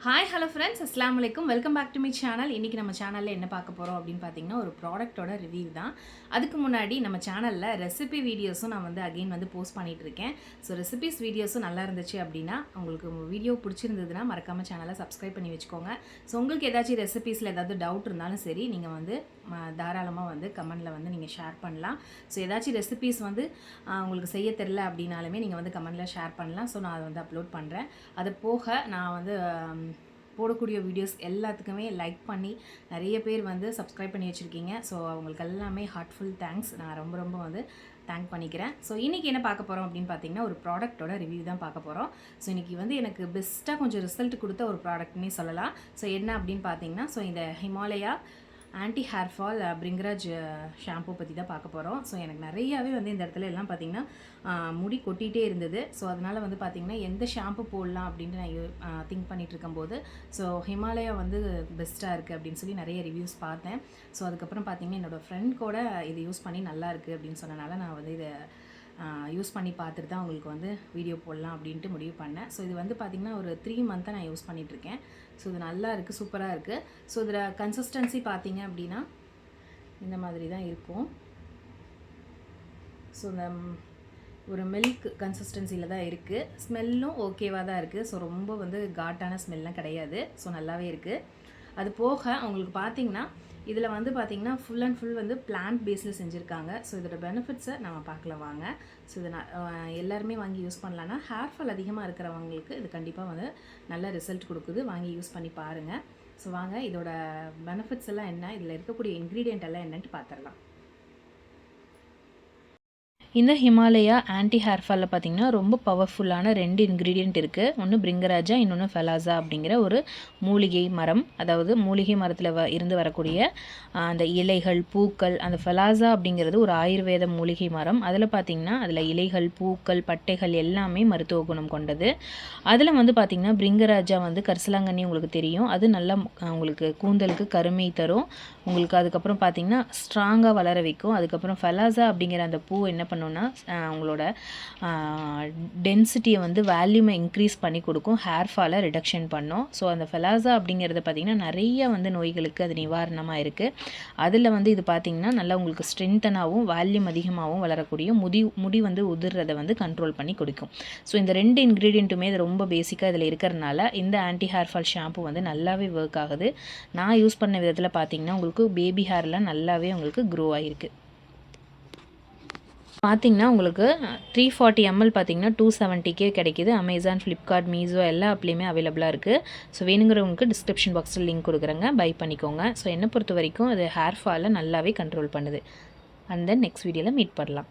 Hi hello friends, அஸ்ஸலாமு அலைக்கும். Welcome back to my channel. இன்றைக்கி நம்ம சேனலில் என்ன பார்க்க போகிறோம் அப்படின்னு பார்த்தீங்கன்னா, ஒரு ப்ராடக்ட்டோட ரிவ்யூ தான். அதுக்கு முன்னாடி நம்ம சேனலில் ரெசிபி வீடியோஸும் நான் அகைன் போஸ்ட் பண்ணிகிட்ருக்கேன். ஸோ ரெசிபிஸ் வீடியோஸும் நல்லா இருந்துச்சு அப்படின்னா, உங்களுக்கு வீடியோ பிடிச்சிருந்ததுன்னா மறக்காமல் சேனலை சப்ஸ்கிரைப் பண்ணி வச்சுக்கோங்க. ஸோ உங்களுக்கு ஏதாச்சும் ரெசிபீஸில் ஏதாவது டவுட் இருந்தாலும் சரி, நீங்கள் தாராளமாக கமெண்டில் நீங்கள் ஷேர் பண்ணலாம். ஸோ ஏதாச்சும் ரெசிபீஸ் உங்களுக்கு செய்ய தெரில அப்படின்னாலுமே நீங்கள் கமெண்டில் ஷேர் பண்ணலாம். ஸோ நான் அதை அப்லோட் பண்ணுறேன். அது போக நான் போடக்கூடிய வீடியோஸ் எல்லாத்துக்குமே லைக் பண்ணி நிறைய பேர் சப்ஸ்கிரைப் பண்ணி வச்சுருக்கீங்க. ஸோ அவங்களுக்கு எல்லாமே ஹார்ட்ஃபுல் தேங்க்ஸ். நான் ரொம்ப தேங்க் பண்ணிக்கிறேன். ஸோ இன்றைக்கி என்ன பார்க்க போகிறோம் அப்படின்னு பார்த்தீங்கன்னா, ஒரு ப்ராடக்ட்டோட ரிவ்யூ தான் பார்க்க போகிறோம். ஸோ இன்றைக்கி எனக்கு பெஸ்ட்டாக கொஞ்சம் ரிசல்ட் கொடுத்த ஒரு ப்ராடக்ட்னே சொல்லலாம். ஸோ என்ன அப்படின்னு பார்த்தீங்கன்னா, ஸோ இந்த Himalaya anti hair fall Bhringraj shampoo பற்றி தான் பார்க்க போகிறோம். ஸோ எனக்கு நிறையாவே இந்த இடத்துல எல்லாம் பார்த்திங்கன்னா முடி கொட்டிகிட்டே இருந்தது. ஸோ அதனால் பார்த்திங்கன்னா எந்த ஷாம்பு போடலாம் அப்படின்ட்டு நான் திங்க் பண்ணிகிட்டு இருக்கும்போது ஸோ ஹிமாலயா பெஸ்ட்டாக இருக்குது அப்படின்னு சொல்லி நிறைய ரிவ்யூஸ் பார்த்தேன். ஸோ அதுக்கப்புறம் பார்த்திங்கன்னா என்னோடய ஃப்ரெண்ட் கூட இதை யூஸ் பண்ணி நல்லா இருக்குது அப்படின்னு சொன்னனால நான் இதை யூஸ் பண்ணி பார்த்துட்டு தான் உங்களுக்கு வீடியோ போடலாம் அப்படின்ட்டு முடிவு பண்ணேன். ஸோ இது பார்த்திங்கன்னா ஒரு 3 மந்த்தாக நான் யூஸ் பண்ணிகிட்ருக்கேன். ஸோ இது நல்லா இருக்குது, சூப்பராக இருக்குது. ஸோ இதில் கன்சிஸ்டன்சி பார்த்திங்க அப்படின்னா இந்த மாதிரி தான் இருக்கும். ஸோ இந்த ஒரு மில்க் கன்சிஸ்டன்சியில் தான் இருக்குது. ஸ்மெல்லும் ஓகேவாக தான் இருக்குது. ஸோ ரொம்ப காட்டான ஸ்மெல்லாம் கிடையாது. ஸோ நல்லாவே இருக்குது. அது போக உங்களுக்கு பார்த்திங்கன்னா இதில் பார்த்திங்கன்னா ஃபுல் அண்ட் ஃபுல் பிளான்ட் பேஸில் செஞ்சுருக்காங்க. ஸோ இதோட பெனிஃபிட்ஸை நம்ம பார்க்கலாம் வாங்க. ஸோ இதை எல்லாருமே வாங்கி யூஸ் பண்ணலான்னா ஹேர் ஃபால் அதிகமாக இருக்கிறவங்களுக்கு இது கண்டிப்பாக நல்ல ரிசல்ட் கொடுக்குது. வாங்கி யூஸ் பண்ணி பாருங்கள். ஸோ வாங்க இதோட பெனிஃபிட்ஸ் எல்லாம் என்ன, இதில் இருக்கக்கூடிய இன்க்ரீடியன்ட் எல்லாம் என்னன்ட்டு பார்த்துடலாம். இந்த ஹிமாலயா ஆன்டி ஹேர் ஃபாலில் பார்த்திங்கன்னா ரொம்ப பவர்ஃபுல்லான 2 இன்க்ரீடியண்ட் இருக்குது. ஒன்று பிரிங்கராஜா, இன்னொன்று ஃபெலாசா அப்படிங்கிற ஒரு மூலிகை மரம். அதாவது மூலிகை மரத்தில் இருந்து வரக்கூடிய அந்த இலைகள், பூக்கள். அந்த ஃபெலாசா அப்படிங்கிறது ஒரு ஆயுர்வேத மூலிகை மரம். அதில் பார்த்திங்கன்னா அதில் இலைகள், பூக்கள், பட்டைகள் எல்லாமே மருத்துவ குணம் கொண்டது. அதில் பார்த்திங்கன்னா பிரிங்கராஜா கரிசலாங்கண்ணி உங்களுக்கு தெரியும். அது நல்லா உங்களுக்கு கூந்தலுக்கு கருமை தரும். உங்களுக்கு அதுக்கப்புறம் பார்த்திங்கன்னா ஸ்ட்ராங்காக வளர வைக்கும். அதுக்கப்புறம் ஃபெலாசா அப்படிங்கிற அந்த பூ என்ன பண்ணுன்னா உங்களோட டென்சிட்டியை வேல்யூமை இன்க்ரீஸ் பண்ணி கொடுக்கும். ஹேர் ஃபாலை ரிடக்ஷன் பண்ணும். ஸோ அந்த ஃபெலாசா அப்படிங்கிறது பார்த்திங்கன்னா நிறைய நோய்களுக்கு அது நிவாரணமாக இருக்குது. அதில் இது பார்த்திங்கன்னா நல்லா உங்களுக்கு ஸ்ட்ரென்த்தனாகவும் வால்யூம் அதிகமாகவும் வளரக்கூடிய முடி உதிர்றதை கண்ட்ரோல் பண்ணி கொடுக்கும். ஸோ இந்த 2 இன்க்ரீடியண்ட்டுமே இது ரொம்ப பேசிக்காக இதில் இருக்கிறதுனால இந்த ஆன்டி ஹேர் ஃபால் ஷாம்பு நல்லாவே ஒர்க் ஆகுது. நான் யூஸ் பண்ண விதத்தில் பார்த்திங்கன்னா உங்களுக்கு பேபி ஹேர்லாம் நல்லாவே உங்களுக்கு க்ரோ ஆகிருக்கு. பார்த்திங்கன்னா உங்களுக்கு 340 ml பார்த்திங்கன்னா 270 கிடைக்கிது. அமேசான், ஃப்ளிப்கார்ட், மீஷோ எல்லா ஆப்லேயுமே அவைலபிளாக இருக்குது. ஸோ வேணுங்கிறவங்களுக்கு டிஸ்கிரிப்ஷன் பாக்ஸில் லிங்க் கொடுக்குறேங்க, பை பண்ணிக்கோங்க. ஸோ என்னை பொறுத்த வரைக்கும் அது ஹேர் ஃபாலை நல்லாவே கண்ட்ரோல் பண்ணுது. அண்ட் தென் நெக்ஸ்ட் வீடியோவில் மீட் பண்ணலாம்.